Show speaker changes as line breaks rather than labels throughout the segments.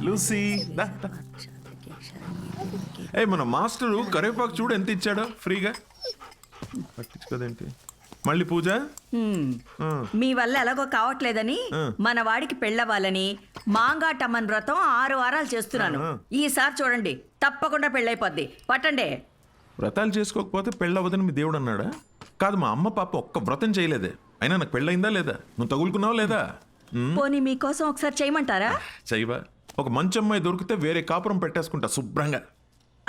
Lucy దా, దా. ఏ మన master కరివేపాకు చూడు ఎంత ఇచ్చాడో ఫ్రీగా. పట్టించుకోదేంటి మళ్ళీ పూజ.
మీ వల్ల ఎలాగో కావట్లేదని మన వాడికి పెళ్ళవ్వాలని మాంగాటమ్మన్ వ్రతం 6 వారాలు చేస్తున్నాను. ఈసారి చూడండి తప్పకుండా పెళ్ళైపోద్ది. పట్టండి.
వ్రతాలు చేసుకోకపోతే పెళ్ళవదని మీ దేవుడు అన్నాడా? కాదు, మా అమ్మ పాప ఒక్క వ్రతం చేయలేదే. అయినా నాకు పెళ్ళయిందా లేదా? నువ్వు తగులుకున్నావా లేదా?
పోనీ మీకోసం ఒకసారి చేయమంటారా?
చెయ్యవా? ఒక మంచి అమ్మాయి దొరికితే వేరే కాపురం పెట్టేసుకుంటా శుభ్రంగా.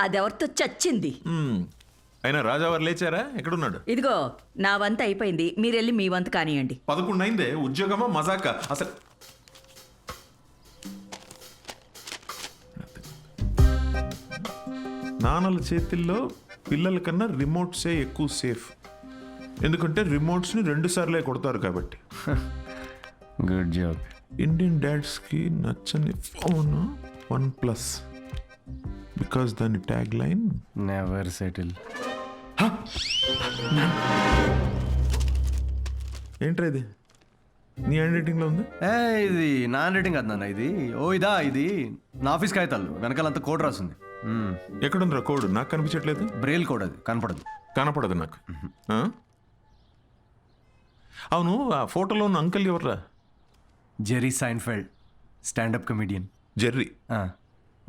అదెవరితో చచ్చింది.
అయినా రాజావారు లేచారా? ఎక్కడున్నాడు?
ఇదిగో నా వంత అయిపోయింది, మీరెళ్ళి మీ వంత కానియండి.
11 అయిందే. ఉద్యోగమా మజాక అసలు? నాన్నల చేతిల్లో పిల్లల కన్నా రిమోట్సే ఎక్కువ సేఫ్. ఎందుకంటే రిమోట్స్ని 2 సార్లే కొడతారు కాబట్టి.
Good job.
ఇండియన్ డాడ్స్కి నచ్చని ఫోన్ OnePlus. బికాస్ దాని ట్యాగ్ లైన్
నెవర్ సెటిల్.
ఏంట్రా ఇది? నీ హ్యాండ్ రైటింగ్లో ఉంది.
ఇది నా హ్యాండ్ రైటింగ్ కాదు నాన్న, ఇది ఇది నా ఆఫీస్ కాగితాలు వెనకాలంతా కోడ్ రాసింది.
ఎక్కడుందిరా కోడ్? నాకు కనిపించట్లేదు.
బ్రెయిల్ కోడ్, అది
కనపడదు నాకు. అవును, ఆ ఫోటోలో ఉన్న అంకుల్ ఎవర్రా?
Jerry Seinfeld, standup comedian.
Jerry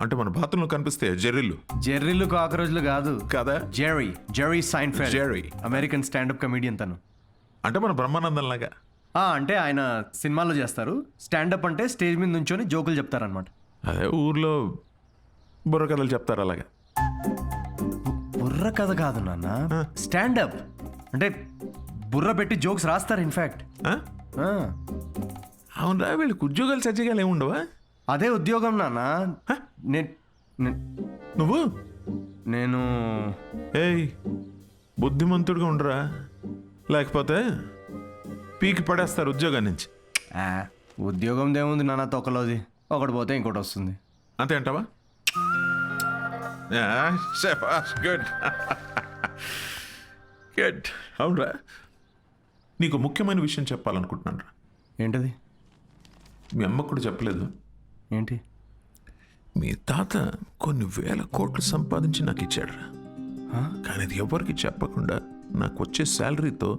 అంటే మన బాత్రూంలో కనిపిస్తే జెర్రీలు.
జెర్రీలు కాకరోజులు కాదు
కదా.
Jerry Seinfeld,
Jerry
American standup comedian తను.
అంటే మన బ్రహ్మానందం లాగా.
అంటే ఆయన సినిమాల్లో చేస్తారు. స్టాండప్ అంటే స్టేజ్ మీద నుంచొని జోకులు చెప్తారనమాట.
అదే ఊర్లో బుర్ర కథలు చెప్తారు అలాగా.
బుర్ర కథ కాదు నాన్న, స్టాండప్ అంటే బుర్ర పెట్టి జోక్స్ రాస్తారు. ఇన్ఫాక్ట్
అవునరా, వీళ్ళకి ఉద్యోగాలు సజ్జగాలు ఏముండవా?
అదే ఉద్యోగం నాన్న. నేను
ఏయ్, బుద్ధిమంతుడిగా ఉండరా, లేకపోతే పీకి పడేస్తారు ఉద్యోగం నుంచి.
ఉద్యోగం దేముంది నాన్న, తొక్కలోది. ఒకటి పోతే ఇంకోటి వస్తుంది.
అంతే అంటావా? Good good. అవునరా, నీకు ముఖ్యమైన విషయం చెప్పాలనుకుంటున్నాను రా.
ఏంటది?
మీ అమ్మకు కూడా చెప్పలేదు.
ఏంటి?
మీ తాత కొన్ని వేల కోట్లు సంపాదించి నాకు ఇచ్చాడురా. కానీ అది ఎవరికి చెప్పకుండా నాకు వచ్చే శాలరీతో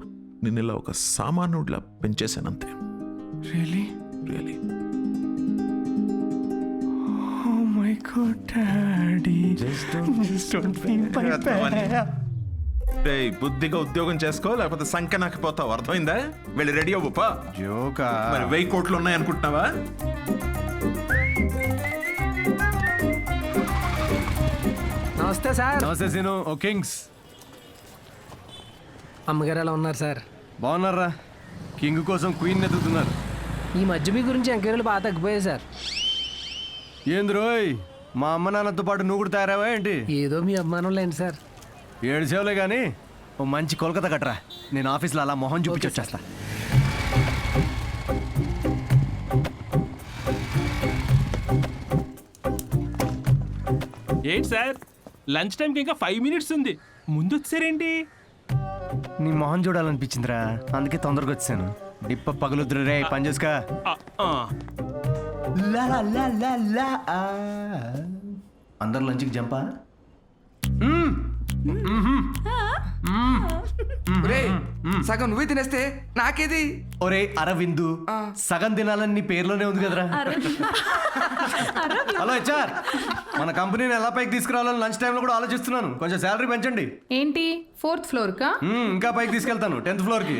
నేను ఇలా ఒక సామాన్యుడిలా పెంచేశాను అంతే.
Really? Oh my God, Daddy. Just don't be my bad.
బుద్ధిగా ఉద్యోగం చేసుకో, లేకపోతే సంఖ్య నాకు పోతావు. అర్థమైందా? వెళ్ళి రెడీ అవ్వపా.
జోకా?
మరి 1000 కోట్లు ఉన్నాయి అనుకుంటున్నావా?
నమస్తే సార్.
నమస్తే సీను. ఓ కింగ్స్.
అమ్మగారు ఎలా ఉన్నారు సార్?
బాగున్నారా? కింగ్ కోసం క్వీన్ ఎదుగుతున్నారు.
ఈ మధ్య మీ గురించి ఎంక్వైరీలు బాగా తగ్గిపోయాయి సార్.
ఏంది రోయ్, మా అమ్మ నాన్నతో పాటు నువ్వు కూడా తయారావా ఏంటి?
ఏదో మీ అభిమానం లేండి సార్.
7 సేవలే కానీ ఓ మంచి కోల్కతా కట్టరా. నేను ఆఫీస్లో అలా మొహం చూపించి వచ్చేస్తా.
ఏంటి సార్, లంచ్ టైంకి ఇంకా 5 మినిట్స్ ఉంది, ముందు వచ్చారేంటి?
నీ మొహం చూడాలనిపించిందిరా, అందుకే తొందరగా వచ్చాను. డిప్ప పగులుద్దురు రే, పని చేసుకా. అందరు లంచ్కి జంపా.
సగం నువ్వే తినేస్తే నాకేది?
ఒరే అరవిందు, సగం తినాలని నీ పేర్లోనే ఉంది కదరా. హలో హెచ్ఆర్, మన కంపెనీని ఎలా పైకి తీసుకురావాలని లంచ్ టైంలో కూడా ఆలోచిస్తున్నాను. కొంచెం శాలరీ పెంచండి.
ఏంటి 4th ఫ్లోర్ కా?
ఇంకా పైకి తీసుకెళ్తాను, 10th ఫ్లోర్కి.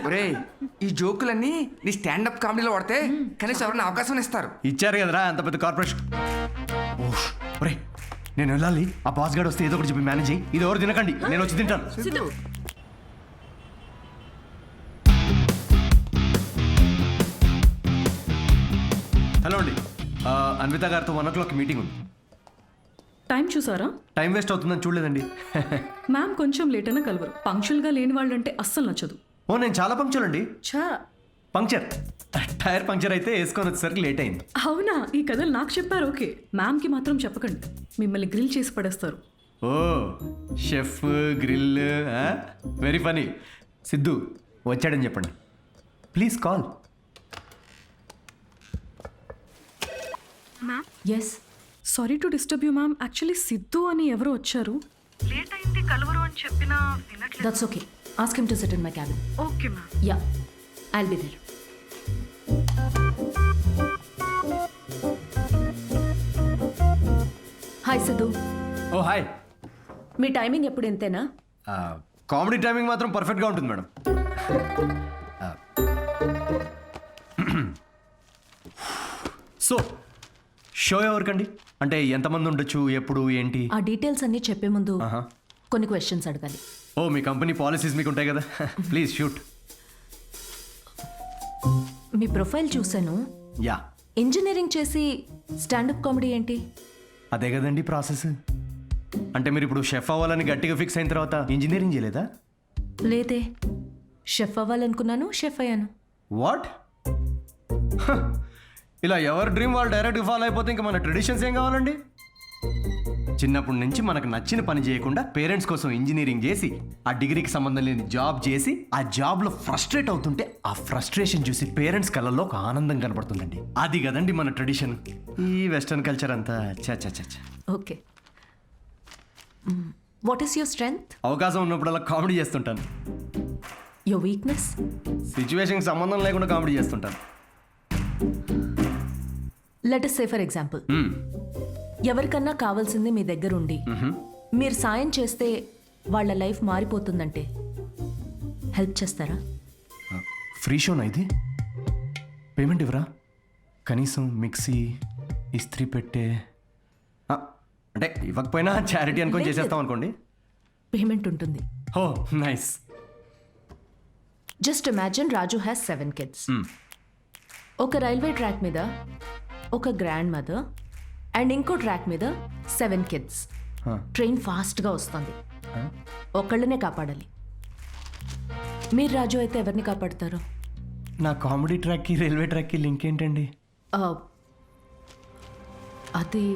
ఒరే, ఈ జోకులన్నీ నీ స్టాండప్ కామెడీలో వాడితే కనీసం ఎవరైనా అవకాశం ఇస్తారు.
ఇచ్చారు కదరా అంత పెద్ద కార్పొరేషన్. ఒరే, నేను వెళ్ళాలి. ఆ బాస్ గార్డ్ వస్తే ఏదో ఒకటి చెప్పి మేనేజ్ అయ్యి. ఇది ఎవరు తినకండి, నేను వచ్చి తింటాను. హలో అండి, అన్విత గారితో 1 o'clock మీటింగ్ ఉంది.
టైం చూసారా?
టైం వేస్ట్ అవుతుందని చూడలేదండి.
మ్యామ్ కొంచెం లేట్ అయినా కలవరు. పంక్చువల్గా లేని వాళ్ళంటే అస్సలు నచ్చదు.
ఓ, నేను చాలా పంక్చువల్ అండి.
ఛా,
పంక్చర్, టైర్ పంక్చర్ అయితే వేసుకొని వచ్చేసరికి లేట్ అయింది.
అవునా? ఈ కథలు నాకు చెప్పారు. ఓకే, మ్యామ్కి మాత్రం చెప్పకండి, మిమ్మల్ని గ్రిల్ చేసి పడేస్తారు.
Oh, chef grill, very funny. Siddhu వచ్చాడని చెప్పండి, please call.
Ma'am
yes
sorry to disturb you ma'am actually Siddhu అని ఎవరు వచ్చారు లేట్ అయింది కలవరు అని చెప్పినా వినట్లేదు
that's okay ask him to sit in my cabin.
Okay ma'am
yeah I'll be there. Hi Siddhu,
oh hi.
మీ టైమింగ్ ఎప్పుడు ఇంతేనా?
కామెడీ టైమింగ్ మాత్రం పర్ఫెక్ట్గా ఉంటుంది మేడం. సో షో ఎవరికండి, అంటే ఎంతమంది ఉండొచ్చు, ఎప్పుడు, ఏంటి?
ఆ డీటెయిల్స్ అన్నీ చెప్పే ముందు
ఆహా.
కొన్ని క్వశ్చన్స్ అడగాలి.
ఓ మీ కంపెనీ పాలసీస్ మీకు ఉంటాయి కదా, ప్లీజ్ షూట్.
మీ ప్రొఫైల్ చూశాను.
యా,
ఇంజనీరింగ్ చేసి స్టాండప్ కామెడీ ఏంటి?
అదే కదండి ప్రాసెస్. అంటే మీరు ఇప్పుడు షెఫ్ అవ్వాలని గట్టిగా ఫిక్స్ అయిన తర్వాత ఇంజనీరింగ్ చేయలేదా?
లేదే, షెఫ్ అవ్వాలనుకున్నాను, షెఫ్ అయ్యాను.
వాట్? ఇలా ఎవరి డ్రీమ్ వాళ్ళు డైరెక్ట్గా ఫాలో అయిపోతే ఇంకా మన ట్రెడిషన్స్ ఏం కావాలండి? చిన్నప్పటి నుంచి మనకు నచ్చిన పని చేయకుండా పేరెంట్స్ కోసం ఇంజనీరింగ్ చేసి ఆ డిగ్రీకి సంబంధం లేని జాబ్ చేసి ఆ జాబ్లో ఫ్రస్ట్రేట్ అవుతుంటే ఆ ఫ్రస్ట్రేషన్ చూసి పేరెంట్స్ కళ్ళల్లో ఒక ఆనందం కనబడుతుందండి. అది కదండి మన ట్రెడిషన్. ఈ వెస్టర్న్ కల్చర్ అంతా చా చా చా.
Okay, what is your strength?
అవకాశం ఉన్నప్పుడల్లా కామెడీ చేస్తుంటాను.
Your weakness?
సిచ్యువేషన్కి సంబంధం లేకుండా కామెడీ చేస్తుంటాను.
Let us say for example, ఎవరికన్నా కావాల్సింది మీ దగ్గర ఉండి మీరు సాయం చేస్తే వాళ్ళ లైఫ్ మారిపోతుందంటే హెల్ప్ చేస్తారా?
ఫ్రీ షోనా ఇది? పేమెంట్ ఇవ్వరా? కనీసం మిక్సీ, ఇస్త్రీ పెట్టే, అంటే ఇవ్వకపోయినా చారిటీ అనుకొని చేసేస్తాం అనుకోండి.
పేమెంట్ ఉంటుంది.
Oh nice.
Just imagine Raju has 7 kids. ఒక రైల్వే ట్రాక్ మీద ఒక గ్రాండ్ మదర్ అండ్ ఇంకో ట్రాక్ మీద 7 kids. ట్రైన్ ఫాస్ట్గా వస్తుంది, ఒకళ్ళనే కాపాడాలి. మీరు రాజు అయితే ఎవరిని కాపాడతారు?
నా కామెడీ ట్రాక్కి రైల్వే ట్రాక్కి లింక్ ఏంటండి?
అది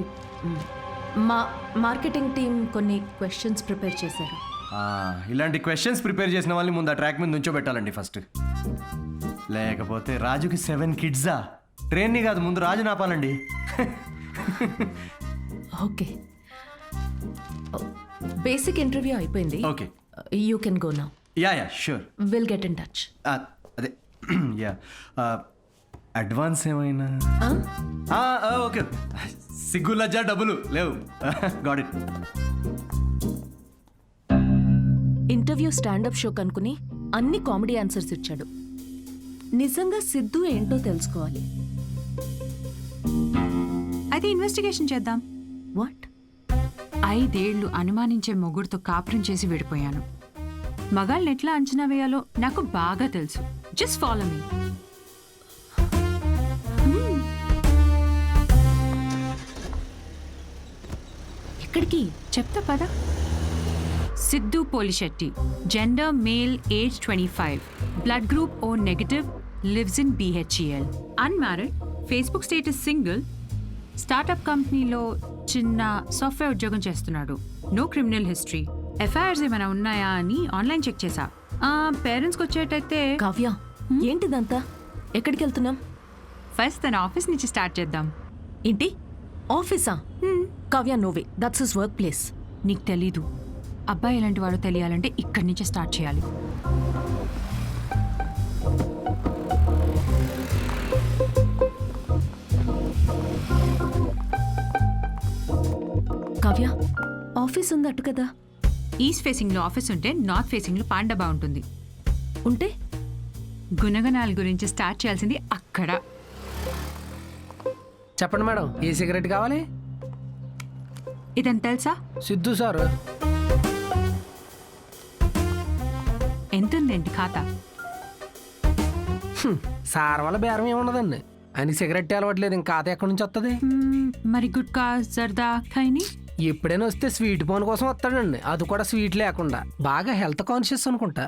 మా మార్కెటింగ్ టీం కొన్ని క్వశ్చన్స్ ప్రిపేర్ చేశారు.
ఇలాంటి క్వశ్చన్స్ ప్రిపేర్ చేసిన వాళ్ళని ముందు ఆ ట్రాక్ మీద నుంచోబెట్టాలండి ఫస్ట్. లేకపోతే రాజుకి 7 kidsా? ట్రైన్ని కాదు, ముందు రాజు నాపాలండి.
ఓకే, బేసిక్ ఇంటర్వ్యూ అయిపోయింది.
Okay,
you can go now.
Yeah yeah sure.
Will get in touch.
అదే యా, అడ్వాన్స్ ఏమైనా? ఓకే, సిగ్గు లజ్జ డబ్బులు లేవు. Got it.
Interview standup show కనుకుని అన్ని కామెడీ ఆన్సర్స్ ఇచ్చాడు. నిజంగా సిద్ధు ఏంటో తెలుసుకోవాలి.
అయితే ఇన్వెస్టిగేషన్ చేద్దాం.
వాట్?
5 ఏళ్లు అనుమానించే మొగుడుతో కాపురం చేసి విడిపోయాను. మగాళ్ళని ఎట్లా అంచనా వేయాలో నాకు బాగా తెలుసు. Just follow me.
ఎక్కడికి?
చెప్తా పద. Siddhu Polishetty, gender male, age 25, blood group O negative, lives in BHEL, unmarried, Facebook status single, startup కంపెనీలో చిన్న సాఫ్ట్వేర్ ఉద్యోగం చేస్తున్నాడు. No criminal history. ఎఫ్ఐఆర్స్ ఏమైనా ఉన్నాయా అని ఆన్లైన్ చెక్ చేశా. పేరెంట్స్కి వచ్చేటైతే.
కావ్య, ఏంటిదంతా? ఎక్కడికి వెళ్తున్నాం?
ఫస్ట్ తన ఆఫీస్ నుంచి స్టార్ట్ చేద్దాం.
ఏంటి ఆఫీసా? Kavya, no way, that's his workplace.
నీకు తెలీదు, అబ్బాయి ఎలాంటి వాడో తెలియాలంటే ఇక్కడి నుంచే స్టార్ట్ చేయాలి.
కావ్య, ఆఫీస్ ఉంది అటు కదా?
ఈస్ట్ ఫేసింగ్లో ఆఫీస్ ఉంటే నార్త్ ఫేసింగ్లో పాండబా ఉంటుంది.
ఉంటే
గుణగణాల గురించి స్టార్ట్ చేయాల్సింది అక్కడ.
చెప్పండి మేడం, ఏ సిగరెట్ కావాలి?
ఇదని తెలుసా?
సిద్ధు సార్.
ఎంతుందేంటి ఖాతా?
సార్ వల్ల బేరం ఏమున్నదండి, అని సిగరెట్ అలవట్లేదు, ఇంకా ఖాతా ఎక్కడి నుంచి వస్తుంది?
మరి గుట్కా, జర్దా, ఖైని?
ఎప్పుడైనా వస్తే స్వీట్ పోన్ కోసం వస్తాడండి, అది కూడా స్వీట్ లేకుండా. బాగా హెల్త్ కాన్షియస్ అనుకుంటా.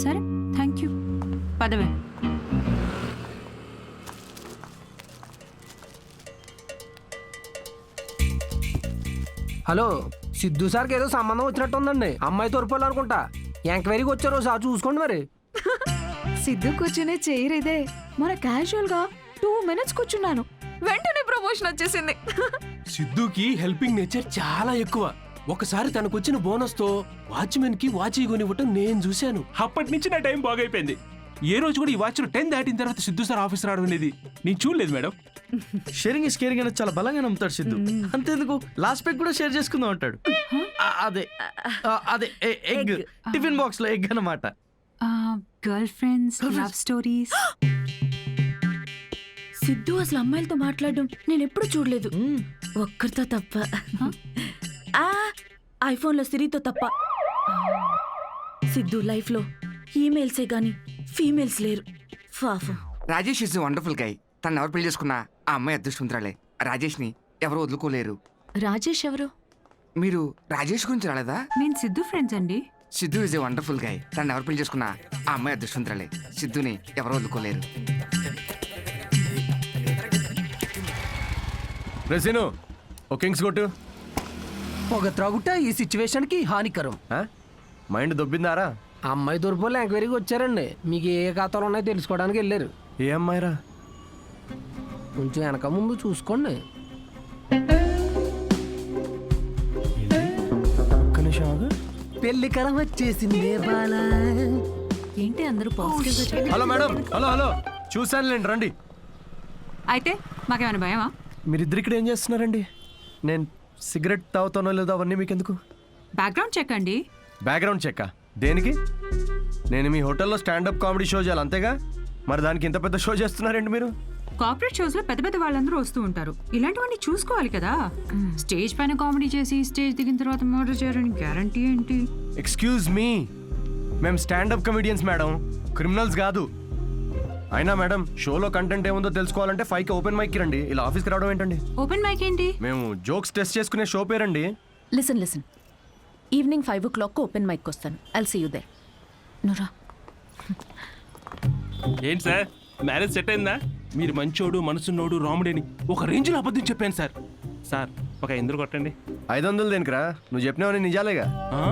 సరే, థ్యాంక్ యూ. పదవే.
హలో, సిద్ధు సార్కి ఏదో సంబంధం వచ్చినట్టు ఉందండి, అమ్మాయి తోరుపోలు అనుకుంటా. ఎంక్వైరీకి వచ్చారు, సార్ చూసుకోండి మరి.
సిద్ధు కూర్చునే చైర్ ఇదే. మన క్యాజువల్ గా 2 minutes కూర్చున్నాను,
వెంటనే ప్రమోషన్ వచ్చేసింది.
సిద్ధుకి హెల్పింగ్ నేచర్ చాలా ఎక్కువ. ఒకసారి తనకు వచ్చిన బోనస్ తో వాచ్మెన్ కి వాచ్ కొనివ్వటం నేను చూశాను. అప్పటి నుంచి నా టైం బాగైపోయింది. ఏ రోజు కూడా ఈ వాచ్ 10 దాటిన తర్వాత సిద్ధు సార్ ఆఫీస్ రావడం అనేది నేను చూడలేదు మేడం.
షేరింగ్ ఇస్ కేరింగ్ అనేది చాలా బలంగా నమ్ముతాడు సిద్ధు. అంతేందుకు లాస్ట్ పెగ్ కూడా షేర్ చేసుకుందాం అంటాడు. అదే అదే ఎగ్ టిఫిన్ బాక్స్ లో ఎగ్ అన్నమాట.
Girl friends, love stories.
Siddhu అసలు అమ్మాయిలతో మాట్లాడడం నేను ఎప్పుడు చూడలేదు, ఒక్కరితో తప్ప. ఐఫోన్లో సిరితో తప్ప. సిద్ధు లైఫ్లో ఈమెయిల్సే గాని ఫీమేల్స్ లేరు. పాపం.
Rajesh is wonderful guy. తను ఎవరు పెళ్లి చేసుకున్నా ఆ అమ్మాయి అదృష్టవంతురాలే. రాజేష్ని ఎవరు వదులుకోలేరు.
రాజేష్ ఎవరు?
మీరు రాజేష్ గురించి రాలేదా?
నేను సిద్ధు ఫ్రెండ్స్ అండి.
Siddhu is a wonderful guy. తను ఎవరు పెళ్లి చేసుకున్నా ఆ అమ్మాయి అదృష్టవంతురాలే. సిద్ధుని ఎవరు వదులుకోలేరు.
రెసిను ఓ కింగ్స్ కొట్టు.
పొగ త్రాగుట ఈ సిచ్యువేషన్ కి హానికరం.
మైండ్ దొబ్బిందారా?
అమ్మాయి తోరుపోలు ఎంక్వైరీకి వచ్చారండి. మీకు ఏ ఖాతాలు ఉన్నాయో తెలుసుకోవడానికి వెళ్ళారు.
ఏ అమ్మాయిరా?
కొంచెం వెనక ముందు చూసుకోండి.
ఒక్క నిమిషం ఆగు.
పెళ్లి కరం వచ్చేసింది బాలా.
ఏంటి అందరూ పాజిటివ్ గా
హలో మేడం, హలో చూశానులేండి, రండి.
అయితే మాకేమైనా భయమా?
మీరిద్దరు ఇక్కడ ఏం చేస్తున్నారండి? నేను సిగరెట్ తాగుతానో లేదో అవన్నీ మీకెందుకు?
బ్యాక్గ్రౌండ్ చెక్ అండి.
బ్యాక్గ్రౌండ్ చెక్ దేనికి? నేను మీ హోటల్లో స్టాండప్ కామెడీ షో చేయాలి అంతేగా? మరి దానికి ఇంత పెద్ద షో చేస్తున్నారండి మీరు?
కార్పొరేట్ షోస్ లో పెద్ద పెద్ద వాళ్ళందరూ వస్తూ ఉంటారు. ఇలాంటివన్నీ చూసుకోవాలి కదా. స్టేజ్ పైన కామెడీ చేసి స్టేజ్ దిగిన తర్వాత మర్డర్ చేయాలని గ్యారంటీ ఏంటి?
ఎక్స్క్యూజ్ మీ, మేము స్టాండప్ కమెడియన్స్ మేడం, క్రిమినల్స్ కాదు. అయినా మేడం, షోలో కంటెంట్ ఏముందో తెలుసుకోవాలంటే 5కి ఓపెన్ మైక్ రండి. ఇలా ఆఫీస్కి రావడం ఏంటండి?
ఓపెన్ మైక్ ఏంటి?
మేము జోక్స్ టెస్ట్ చేసుకునే షో పేరండి.
Listen evening 5 o'clock open mic వస్తాను. I'll see you there. నురా
ఏంటి సార్, మ్యారేజ్ సెట్ అయిందా? మీరు మంచోడు, మనసున్నోడు, రాముడేని ఒక రేంజ్లో అబద్ధం చెప్పాను సార్. సార్ ఒక 500 కొట్టండి.
500 దేనికిరా? నువ్వు చెప్పినవని నిజాలేగా.
ఆ?